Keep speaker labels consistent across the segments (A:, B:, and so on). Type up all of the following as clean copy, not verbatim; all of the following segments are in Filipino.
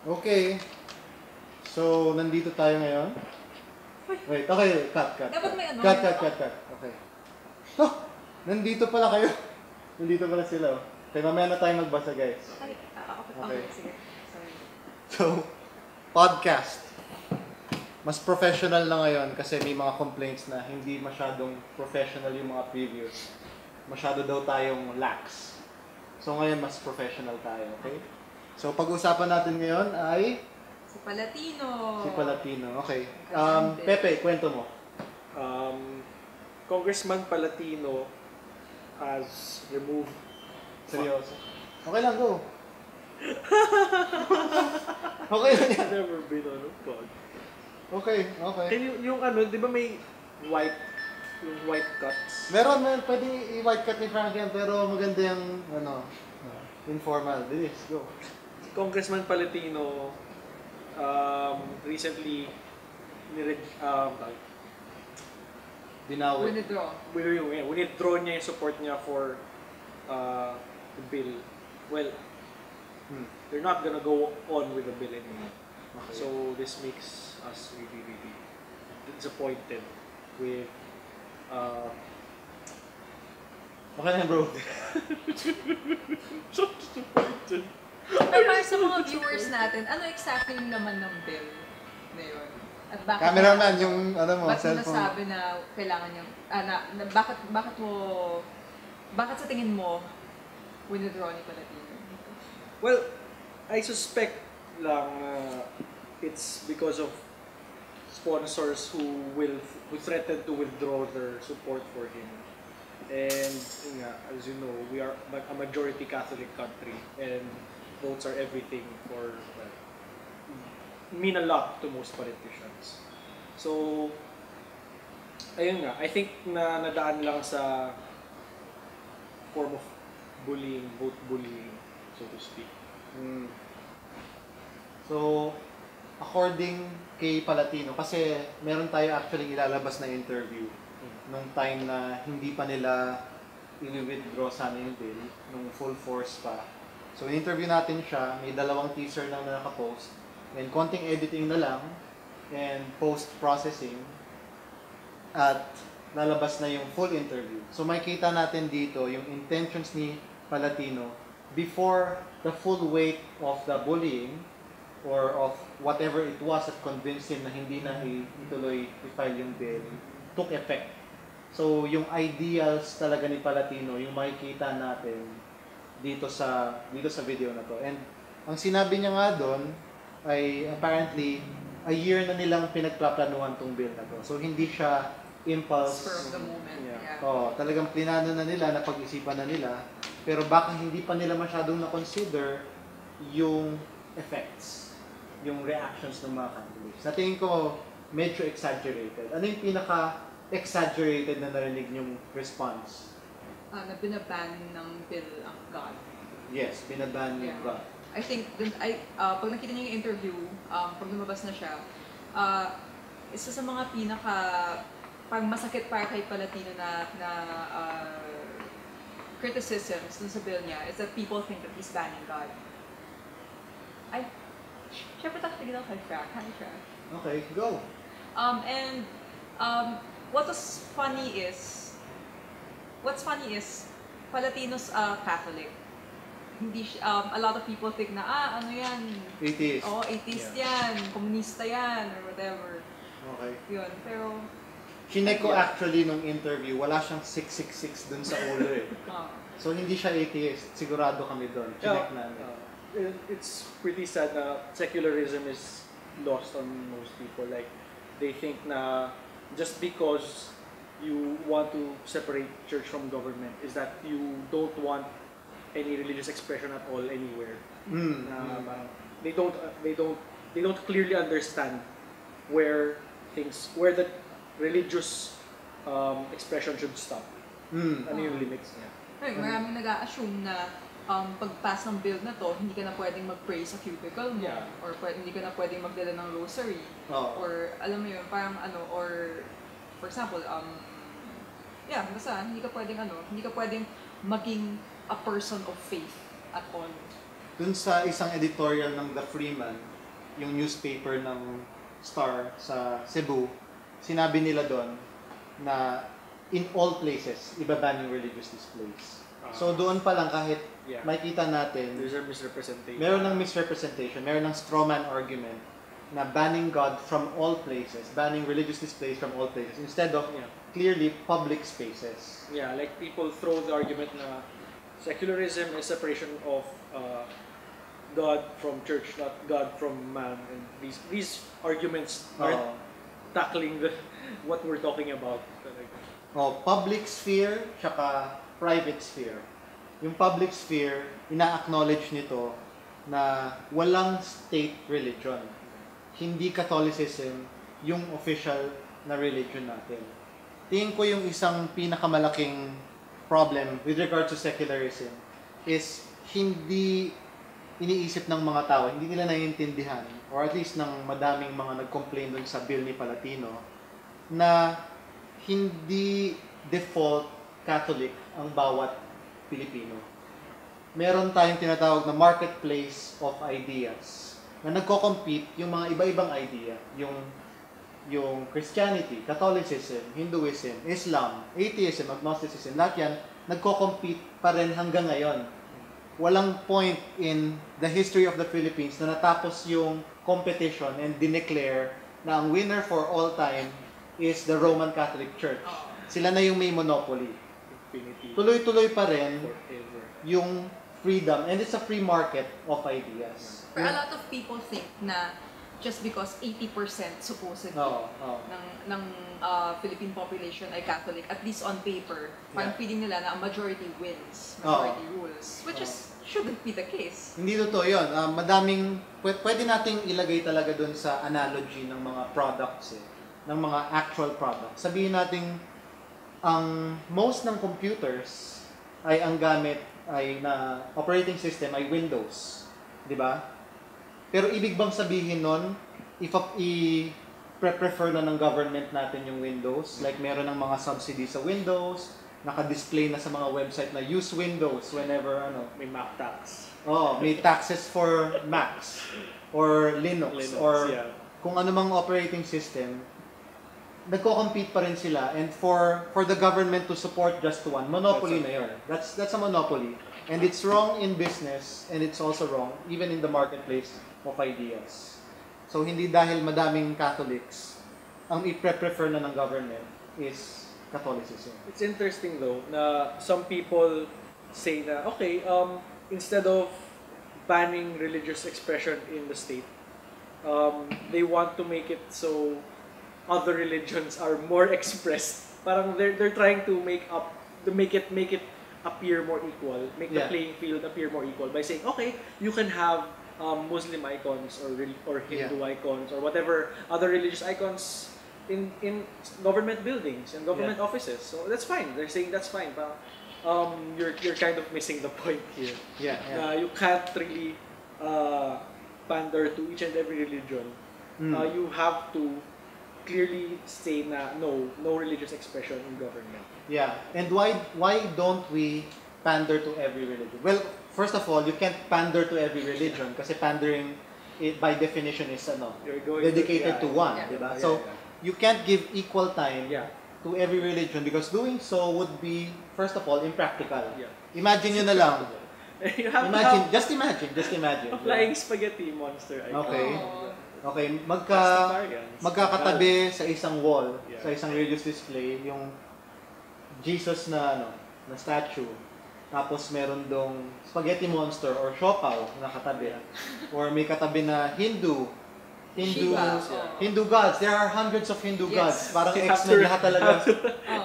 A: Okay. So, nandito tayo ngayon. Wait, okay. Cut.
B: Dapat may ano.
A: Cut. Okay. Oh, nandito pala kayo. Nandito pala sila. Okay, mamaya na tayo magbasa, guys.
B: Okay, sige. Sorry.
A: So, podcast. Mas professional na ngayon kasi may mga complaints na hindi masyadong professional yung mga previews. Masyado daw tayong lax. So, ngayon mas professional tayo, okay? So, pag-usapan natin ngayon ay
B: Si Palatino.
A: Okay. Pepe, kwento mo.
C: Congressman Palatino has removed.
A: Seryoso. Okay lang, go. Okay lang yan.
C: Never been on a pod.
A: Okay.
C: Yung ano, di ba may white cuts?
A: Meron, pwedeng i-white cut ni Frank yan, pero maganda yung, informal. Bilis, go.
C: Congressman Palatino recently
A: Binawi.
C: withdraw niya yung support niya for the bill. Well, they're not gonna go on with the bill anymore.
A: Okay.
C: So this makes us really, really disappointed with
A: Okay na, bro.
C: so disappointed.
B: Pero para sa mga viewers natin, ano exactly yung laman ng bill na yun? At bakit
A: Cameraman, yung mo,
B: ba't mo
A: cellphone.
B: nasabi na kailangan niyang, bakit sa tingin mo withdraw ni Palatino?
C: Well, I suspect lang it's because of sponsors who threatened to withdraw their support for him. And as you know, we are a majority Catholic country, and votes are everything mean a lot to most politicians. So, ayun nga, I think na nadaan lang sa form of bullying, vote bullying, so to speak.
A: So, according kay Palatino, kasi meron tayo actually ilalabas na interview nung time na hindi pa nila i-withdraw sana yung bill, nung full force pa. So, in-interview natin siya, may 2 teaser lang na nakapost, and konting editing na lang, and post-processing, at lalabas na yung full interview. So, makikita natin dito yung intentions ni Palatino before the full weight of the bullying or of whatever it was that convinced him na hindi na ituloy i-file yung bill took effect. So, yung ideals talaga ni Palatino, yung makikita natin dito sa video na to. And ang sinabi niya nga doon ay apparently a year na nilang pinagplaplanuhan tong bill na to. So, hindi siya impulse.
B: Spur of the moment. Yeah.
A: Talagang plinano na nila, napag-isipan na nila, pero baka hindi pa nila masyadong na-consider yung effects, yung reactions ng mga candidates. Sa tingin ko, medyo exaggerated. Ano yung pinaka-exaggerated na narinig yung response?
B: Na binaban ng bill ang God.
A: Yes, binaban yung God.
B: I think, pag nakita niyo yung interview, pag lumabas na siya, isa sa mga parang masakit para kay Palatino na criticisms dun sa bill niya is that people think that he's banning God. Siyempre takitigil ako kay Frank. Hi, Frank.
A: Okay, go.
B: What's funny is Palatino's Catholic. Hindi a lot of people think na ano yan?
A: Atheist.
B: Atheist yan, komunista yan, or whatever.
A: Okay.
B: Yun, pero
A: Chinek ko actually nung interview, wala siyang 666 dun sa ulo eh. So hindi siya atheist, sigurado kami doon. Chinek namin.
C: It's pretty sad na secularism is lost on most people. Like, they think na just because you want to separate church from government is that you don't want any religious expression at all anywhere. They don't clearly understand where the religious expression should stop. Ano yung limits niya?
B: Maraming nag-a-assume na pag-pass ng bill na to, hindi ka na pwedeng mag-pray sa cubicle mo, or hindi ka na pwedeng magdala ng rosary, or alam mo yun, parang or for example, basta hindi ka pwedeng maging a person of faith at all.
A: dun sa isang editorial ng The Freeman, yung newspaper ng Star sa Cebu, sinabi nila doon na in all places, ibaban yung religious displays. So doon pa lang kahit makita natin,
C: there's a misrepresentation.
A: Meron ng misrepresentation, meron ng strawman argument na banning God from all places, banning religious displays from all places, instead of clearly public spaces.
C: Yeah, like people throw the argument na secularism is separation of God from church, not God from man, and these arguments are tackling what we're talking about.
A: Public sphere tsaka private sphere. Yung public sphere, ina-acknowledge nito na walang state religion. Hindi Catholicism yung official na religion natin. Tingin ko yung isang pinakamalaking problem with regard to secularism is hindi iniisip ng mga tao, hindi nila naiintindihan, or at least ng madaming mga nag-complain dun sa bill ni Palatino, na hindi default Catholic ang bawat Pilipino. Meron tayong tinatawag na marketplace of ideas na nagko-compete yung mga iba-ibang idea, yung Christianity, Catholicism, Hinduism, Islam, atheism, agnosticism, lahat yan nagko-compete pa rin hanggang ngayon. Walang point in the history of the Philippines na natapos yung competition and dineclare na ang winner for all time is the Roman Catholic Church. Sila na yung may monopoly. Tuloy-tuloy pa rin yung freedom, and it's a free market of ideas.
B: But a lot of people think na just because 80% supposedly ng Philippine population ay Catholic, at least on paper, parang feeling nila na a majority wins, majority rules, which is shouldn't be the case.
A: Hindi totoo yun. Pwede nating ilagay talaga dun sa analogy ng mga products ng mga actual products. Sabihin natin, ang most ng computers ay ang gamit ay na operating system ay Windows. Di ba? Pero ibig bang sabihin nun, i-prefer na ng government natin yung Windows? Like meron ng mga subsidy sa Windows, naka-display na sa mga website na use Windows whenever
C: may Mac tax.
A: May taxes for Macs or Linux or kung ano mang operating system. Nagko-compete pa rin sila, and for the government to support just one, monopoly na yun. That's a monopoly. And it's wrong in business, and it's also wrong even in the marketplace of ideas. So hindi dahil madaming Catholics, ang i-prefer na ng government is Catholicism.
C: It's interesting though na some people say na instead of banning religious expression in the state, they want to make it so other religions are more expressed. Parang they're trying to make it appear more equal, make the playing field appear more equal by saying, okay, you can have Muslim icons or Hindu icons or whatever other religious icons in government buildings and government offices. So that's fine. They're saying that's fine. But you're kind of missing the point here. You can't really pander to each and every religion. You have to clearly say na no religious expression in government.
A: Yeah. And why don't we pander to every religion? Well, first of all, you can't pander to every religion kasi pandering by definition is dedicated to one, diba? So you can't give equal time to every religion because doing so would be, first of all, impractical. Imagine nyo na lang. Just imagine.
C: A flying spaghetti monster icon.
A: Okay, magkakatabi sa isang wall, sa isang religious display, yung Jesus na statue. Tapos meron dong spaghetti monster or siopaw na katabi. Or may katabi na Hindu gods. There are hundreds of Hindu gods. Parang X-Men lahat talaga.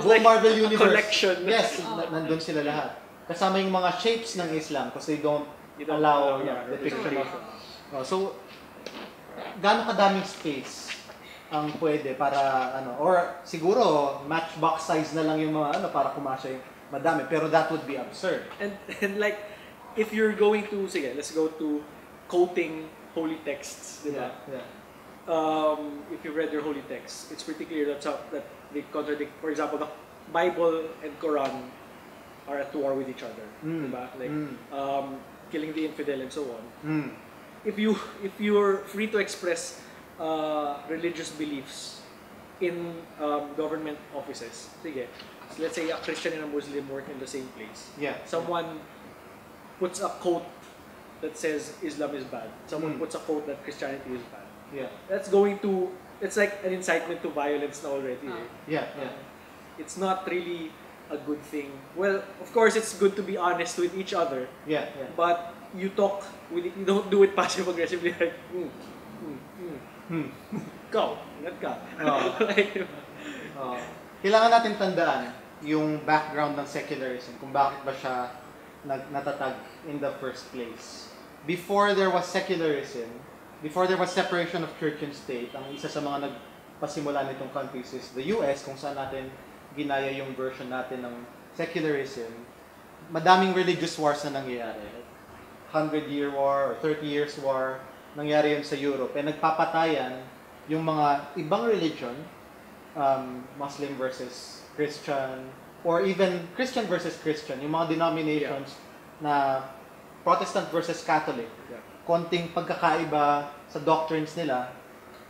A: Buong Marvel Universe.
C: Collection.
A: Yes, nandun sila lahat. Kasama yung mga shapes ng Islam because they don't allow depiction of. So, gaano kadaming space ang pwede para or siguro matchbox size na lang yung mga para kumasya yung madami, pero that would be absurd.
C: And like if you're going to let's go to quoting holy texts, diba? If you read your holy texts, it's pretty clear that they contradict. For example, the Bible and Quran are at war with each other, diba? Like killing the infidel and so on. If you're free to express religious beliefs in government offices, sige, so let's say a Christian and a Muslim work in the same place. Someone puts a quote that says Islam is bad. Someone puts a quote that Christianity is bad. That's going to, it's like an incitement to violence already. It's not really a good thing. Well, of course, it's good to be honest with each other. But you talk with it, you don't do it passive aggressively like, go, ingat ka.
A: Kailangan natin tandaan yung background ng secularism, kung bakit ba siya natatag in the first place. Before there was secularism, before there was separation of church and state, ang isa sa mga nagpasimula nitong countries is the US, kung saan natin ginaya yung version natin ng secularism. Madaming religious wars na nangyayari. 100-year war or 30 years war, nangyari yun sa Europe. And nagpapatayan yung mga ibang religion, Muslim versus Christian, or even Christian versus Christian, yung mga denominations na Protestant versus Catholic. Konting pagkakaiba sa doctrines nila,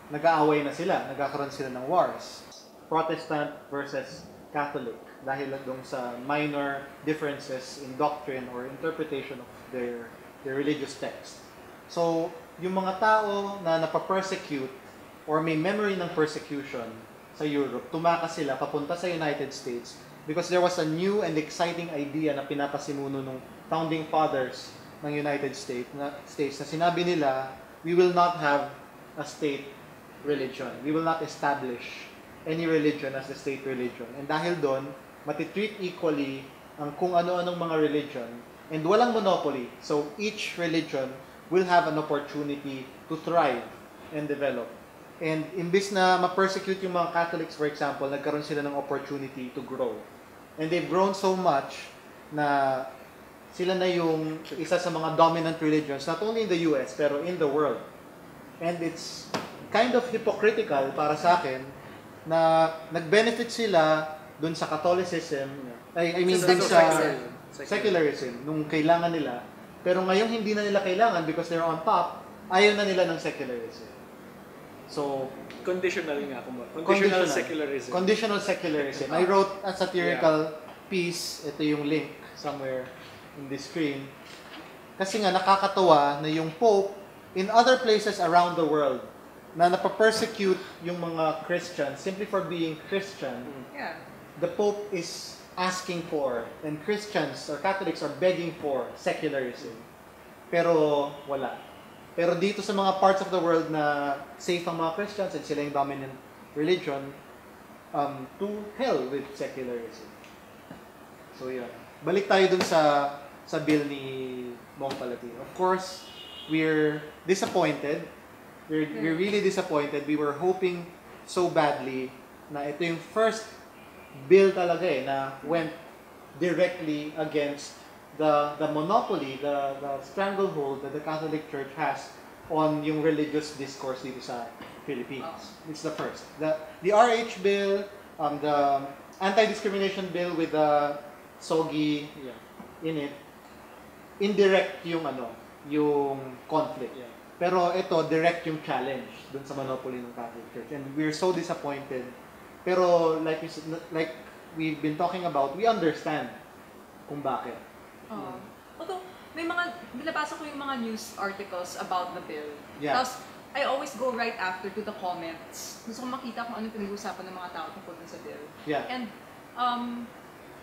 A: nag-aaway na sila, nagkakaroon sila ng wars. Protestant versus Catholic, dahil lang sa minor differences in doctrine or interpretation of their religious text. So, yung mga tao na napapersecute or may memory ng persecution sa Europe, tumakas sila papunta sa United States because there was a new and exciting idea na pinapasimuno ng founding fathers ng United States na sinabi nila, we will not have a state religion. We will not establish any religion as the state religion. And dahil doon, matitreat equally ang kung ano-anong mga religion and walang monopoly. So each religion will have an opportunity to thrive and develop. And imbis na ma-persecute yung mga Catholics, for example, nagkaroon sila ng opportunity to grow. And they've grown so much na sila na yung isa sa mga dominant religions, not only in the US, pero in the world. And it's kind of hypocritical para sa akin na nag-benefit sila dun sa Catholicism, I mean dun sa secularism, nung kailangan nila. Pero ngayon hindi na nila kailangan because they're on top, ayaw na nila ng secularism. So,
C: conditional nga kumbaga. Conditional secularism.
A: Conditional secularism. I wrote a satirical piece, ito yung link somewhere in the screen. Kasi nga nakakatawa na yung Pope in other places around the world na napapersecute yung mga Christians simply for being Christian. The Pope is asking for, and Christians or Catholics are begging for secularism. Pero wala. Pero dito sa mga parts of the world na safe ang mga Christians and sila yung dominant religion, to hell with secularism. So yeah. Balik tayo dun sa bill ni Bong Palatino. Of course, we're disappointed. We're really disappointed. We were hoping so badly na ito yung first bill talaga na went directly against the monopoly, the stranglehold that the Catholic Church has on yung religious discourse dito sa Philippines. It's the first. The RH bill, the anti-discrimination bill with the SOGI in it, indirect yung yung conflict. Pero ito, direct yung challenge dun sa monopoly ng Catholic Church. And we're so disappointed. Pero like we've been talking about, we understand kung bakit.
B: Although, may mga, binabasa ko yung mga news articles about the bill. Tapos, I always go right after to the comments. Gusto kong makita kung anong pinag-uusapan ng mga tao tungkol sa bill. And,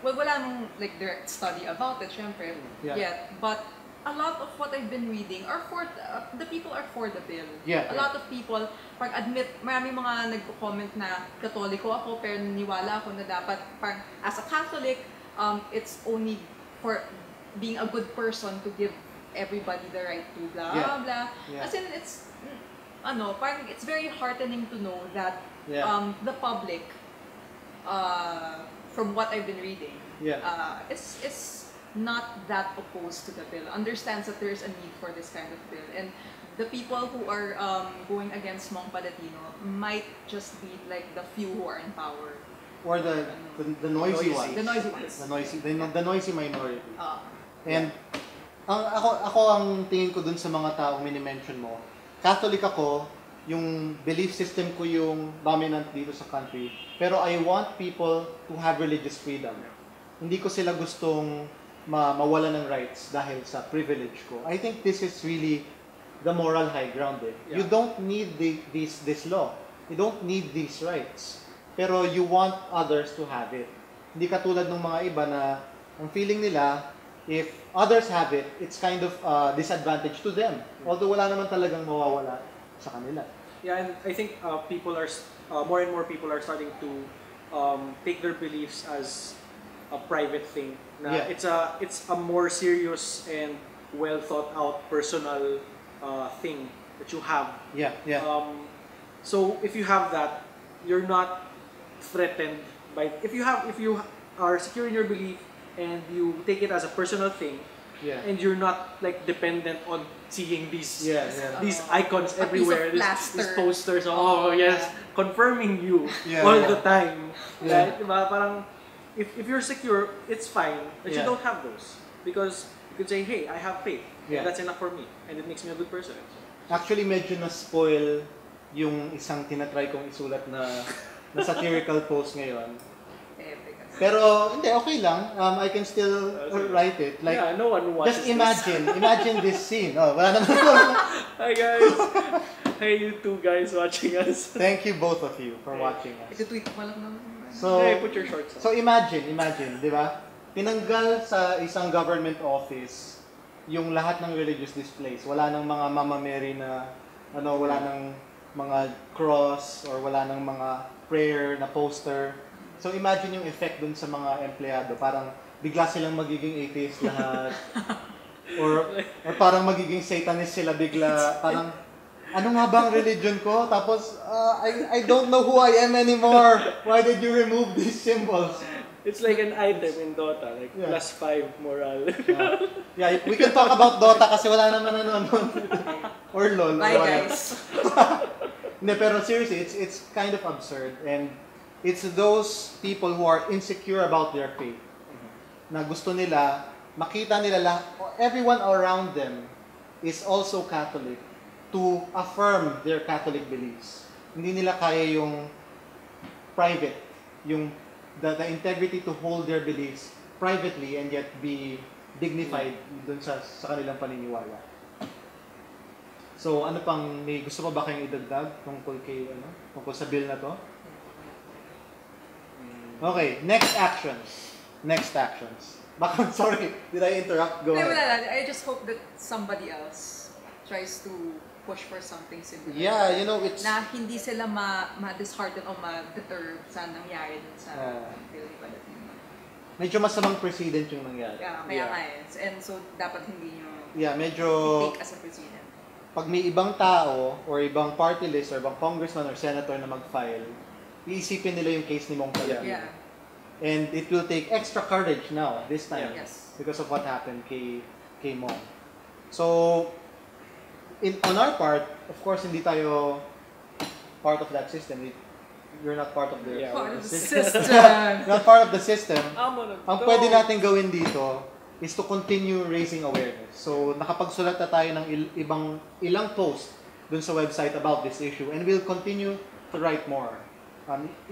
B: well, wala nung direct study about it, syempre, yet. But, a lot of what I've been reading are for, the people are for the bill. A lot of people, admit, maraming mga nagko-comment na Katoliko ako, pero naniwala ako na dapat, as a Catholic, it's only for being a good person to give everybody the right to blah blah. As in, it's it's very heartening to know that the public, from what I've been reading, is not that opposed to the bill. Understands that there's a need for this kind of bill, and the people who are going against Bong Palatino might just be like the few who are in power.
A: Or the noisy ones.
B: The noisy ones.
A: The noisy minority. And Ako ang tingin ko dun sa mga taong mini-mention mo, Catholic ako, yung belief system ko yung dominant dito sa country, pero I want people to have religious freedom. Hindi ko sila gustong mawala ng rights dahil sa privilege ko. I think this is really the moral high ground eh.
C: Yeah.
A: You don't need this law. You don't need these rights. Pero you want others to have it. Hindi katulad ng mga iba na ang feeling nila, if others have it, it's kind of disadvantage to them. Although wala naman talagang mawawala sa kanila.
C: Yeah, and I think people are more and more people are starting to take their beliefs as a private thing. Na
A: Yeah.
C: it's a more serious and well thought out personal thing that you have.
A: Yeah, yeah.
C: So if you have that, you're not threatened by if you are secure in your belief and you take it as a personal thing,
A: Yeah.
C: and you're not like dependent on seeing these these icons
B: A piece of
C: everywhere, these
B: plaster.
C: posters. Oh yes, confirming you
A: Yeah,
C: all
A: yeah.
C: the time.
A: Yeah.
C: Right? Diba? Parang if you're secure, it's fine that you
A: Yeah.
C: don't have those, because you could say, hey, I have faith.
A: Yeah.
C: And that's enough for me, and it makes me a good person.
A: Actually, medyo na-spoil yung isang tinatry kong isulat na satirical post ngayon. Pero, hindi, okay lang. I can still write it. Like,
C: yeah, no one watches
A: just imagine this scene. Oh, wala naman.
C: Hi guys. Hey, you two guys watching us.
A: Thank you both of you for watching us.
B: Ito-tweet ko lang naman.
A: So,
C: Hey, put your shorts on.
A: so imagine, di ba? Tinanggal sa isang government office yung lahat ng religious displays. Wala nang mga Mama Mary na, wala nang mga cross or wala nang mga prayer na poster. So imagine yung effect dun sa mga empleyado. Parang bigla silang magiging atheist lahat. or parang magiging satanist sila bigla. Parang, ano nga bang religion ko? Tapos, I don't know who I am anymore. Why did you remove these symbols?
C: It's like an item in Dota, like
A: Yeah.
C: +5 moral.
A: Yeah, we can talk about Dota kasi wala naman nanonood. Or LOL.
B: Bye
A: or whatever.
B: guys.
A: Hindi, pero seriously, it's kind of absurd. And it's those people who are insecure about their faith. Na gusto nila, makita nila everyone around them is also Catholic to affirm their Catholic beliefs. Hindi nila kaya yung private, yung the integrity to hold their beliefs privately and yet be dignified dun sa kanilang paniniwala. So, ano pang, may gusto pa ba kayong idagdag tungkol sa bill na to? Okay, next actions. Baka, sorry, did I interrupt? Go
B: Hindi,
A: ahead.
B: wala lang. I just hope that somebody else tries to push for something similar.
A: Yeah, it's...
B: Na hindi sila ma-dishearten o ma-deter sa nangyari dun sa bill ni Palatino.
A: Medyo masamang precedent yung nangyari.
B: Yeah, kaya nga eh. And so, dapat hindi nyo
A: medyo...
B: take as a precedent.
A: Pag may ibang tao or ibang party list or ibang congressman or senator na mag-file, iisipin nila yung case ni Mong Palatino.
B: Yeah.
A: And it will take extra courage now, this time,
B: Yes.
A: because of what happened kay Mong. So, on our part, of course, hindi tayo part of that system. You're not part of the
B: Part of the
A: system.
B: system.
A: Not part of the system.
C: Ang
A: Ang pwede natin gawin dito is to continue raising awareness. So, nakapagsulat na tayo ng ilang post dun sa website about this issue, and we'll continue to write more.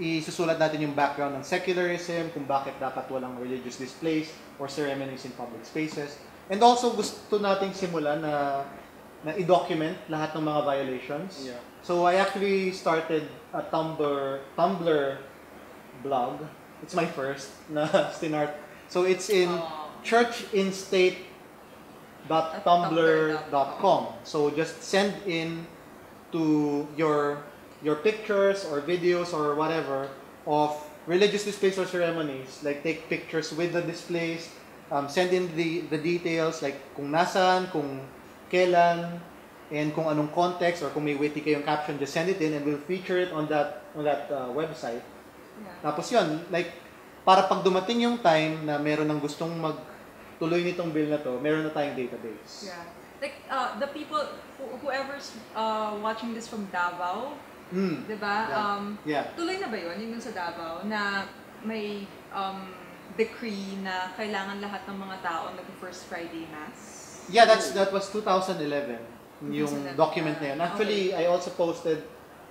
A: Isusulat natin yung background ng secularism, kung bakit dapat walang religious displays or ceremonies in public spaces. And also, gusto nating simulan na i-document lahat ng mga violations.
C: Yeah.
A: So, I actually started a Tumblr blog. It's my first na stinart. So, it's in churchinstate.tumblr.com. So, just send in to your pictures or videos or whatever of religious displays or ceremonies. Like, take pictures with the displays, send in the details, like kung nasan, kung kailan, and kung anong context, or kung may witty kayong caption, just send it in and we'll feature it on that website.
B: Yeah.
A: Tapos yun, like, para pag dumating yung time na meron ng gustong magtuloy nitong bill na to, meron na tayong database.
B: Yeah. Like, the people, whoever's watching this from Davao, diba?
A: Yeah.
B: Tuloy na ba yun? Yung sa Davao, na may decree na kailangan lahat ng mga tao mag-First Friday Mass?
A: Yeah, that was 2011, yung
B: 2011,
A: document na yun. Actually,
B: okay.
A: I also posted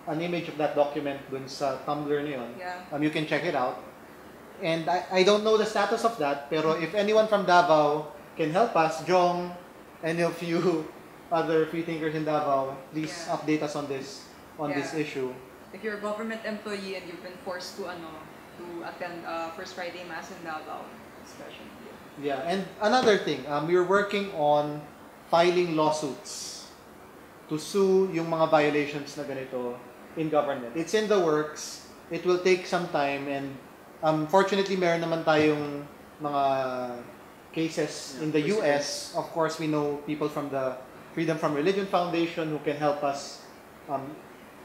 A: an image of that document dun sa Tumblr na yun.
B: Yeah.
A: You can check it out. And I don't know the status of that, pero if anyone from Davao can help us, Jong, any of you other free thinkers in Davao, please update us on this issue.
B: If you're a government employee and you've been forced to attend First Friday Mass in Davao, especially.
A: Yeah, and another thing, we're working on filing lawsuits to sue yung mga violations na ganito in government. It's in the works. It will take some time, and fortunately meron naman tayong mga cases in the US. Of course, we know people from the Freedom from Religion Foundation who can help us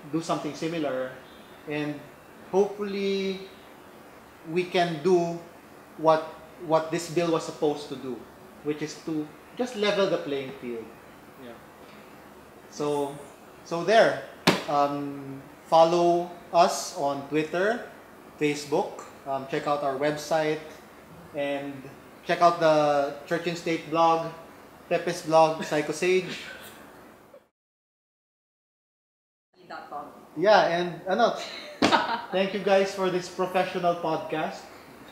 A: do something similar, and hopefully we can do what this bill was supposed to do, which is to just level the playing field.
C: Yeah.
A: So there. Follow us on Twitter, Facebook. Check out our website, and check out the Church and State blog, Pepe's blog, Psychosage. Yeah, and thank you guys for this professional podcast.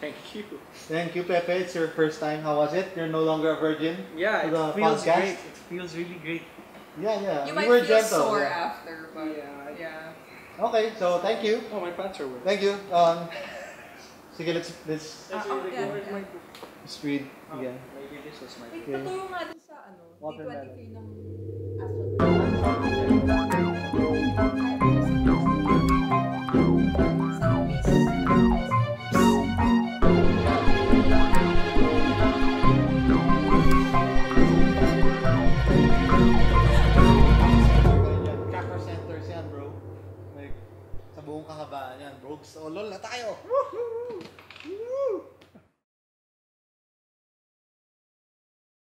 C: Thank you.
A: Thank you, Pepe. It's your first time. How was it? You're no longer a virgin.
C: Yeah,
A: to the
C: it feels
A: podcast.
C: great. It feels really great.
A: Yeah.
B: You
A: We
B: might
A: were
B: feel
A: gentle.
B: sore
A: Yeah.
B: after, but yeah.
A: Okay, so thank you.
C: Oh, my pants are wet.
A: Thank you. Sige, let's
B: Yeah.
A: read again.
C: Maybe this was my.
B: Wait,
A: Okay.
B: paturo nga dun sa
A: Watermelon.
B: D23 ng
A: Chakra centers yan, bro. Like, sa buong kahabaan yan, bro. So, lol na tayo!